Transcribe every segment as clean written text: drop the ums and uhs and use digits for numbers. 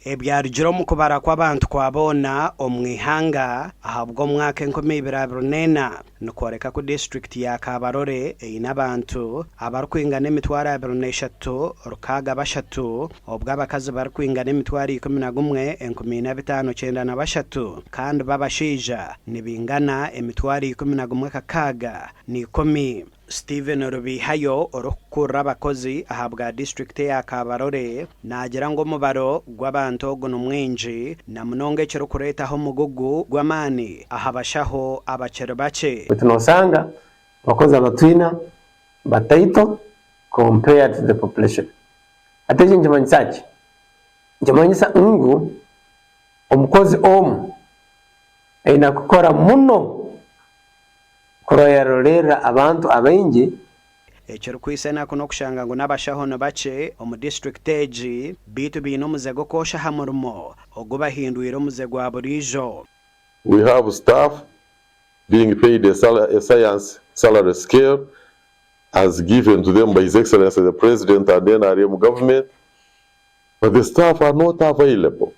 ebyarigiro mu kubara kw'abantu kwabona omwihanga ahabwo mwaka 2024 nukoreka ku district ya Kabarore eina abantu abarukwingana emitwaro 23 rukaga bashatu obw'abakazi barukwingana emitwaro 11,593 kandi babashija nibingana emitwaro 11,610. Steven Rubihayo orukura abakozi ahabwa district ya Kabarore nagira ngo mubaro gw'abantu guno mwinji na munonge cyo kuretaho mugugu gw'amani ahabashaho abacero bace tunosanga abakozi abatwina bataito compared to the population. Ateje njemanyisaki njemanyisa ngo omukozi omu aina kukora muno kurayarorera abantu abaingi ekero kwisena kuno kushanga ngo nabashaho no bace omu district age bitu bino muzego kosha hamurmo ogubahinduira omuzego wa burijo. We have staff being paid a science salary scale as given to them by His Excellency the President and the NRM government, but the staff are not available.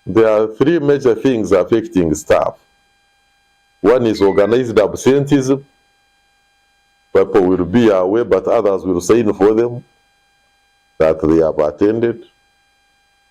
There are three major things affecting staff. One is organized absenteeism. People will be away, but others will sign for them that they have attended.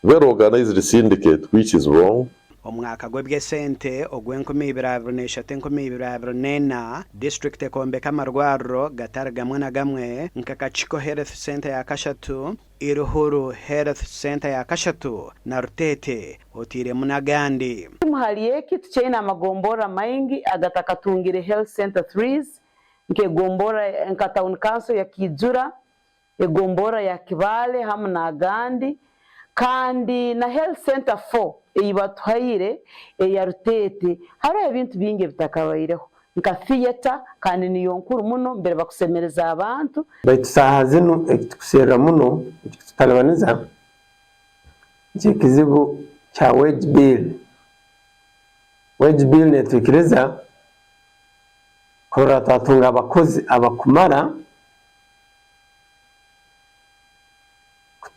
Very organized syndicate, which is wrong. Omwaka gw'ebyesente ogw'2023 district ekombeka amarwarro gatari gamwe na gamwe nk'akachiko health center ya Kashatu, Iruhuru health center ya Kashatu na Rutete otiremu n'agandi. Muhaliyeki tuchaina amagombora maingi agatakatungire health center 3s nke gombora nka town council ya Kijura, egombora ya Kibale hamu na agandi kandi na health center 4 eyibatuhaire eya Rutete hari ebintu bingi bitakabayireho nka theater kandi niyo nkuru muno mbere bakusemereza abantu baitsaha zino ekuserera muno tutalabaniza kizibu cha wage bill netukiriza kora tatunga abakozi abakumara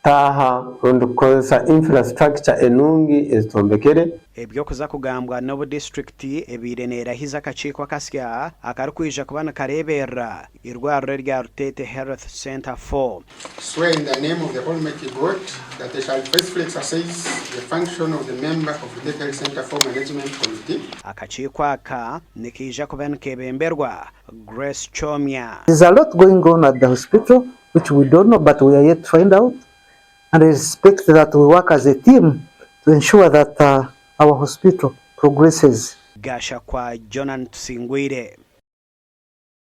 taha rundukoza infrastructure enungi ezitombekere ebyo kuza kugambwa n'obu district ebirenera hiza kachiko kasya akarukwija kubana karebera irwarro rya Rutete Health Center 4. Swear in the name of the Almighty God that I shall faithfully exercise the function of the member of the Rutete Health Center 4 Management Committee. Akachiko aka nikija kubana kebemberwa Grace Chomia. There's a lot going on at the hospital which we don't know, but we are yet to find out. And I expect that we work as a team to ensure that our hospital progresses. Gasha kwa Jonan Singwire.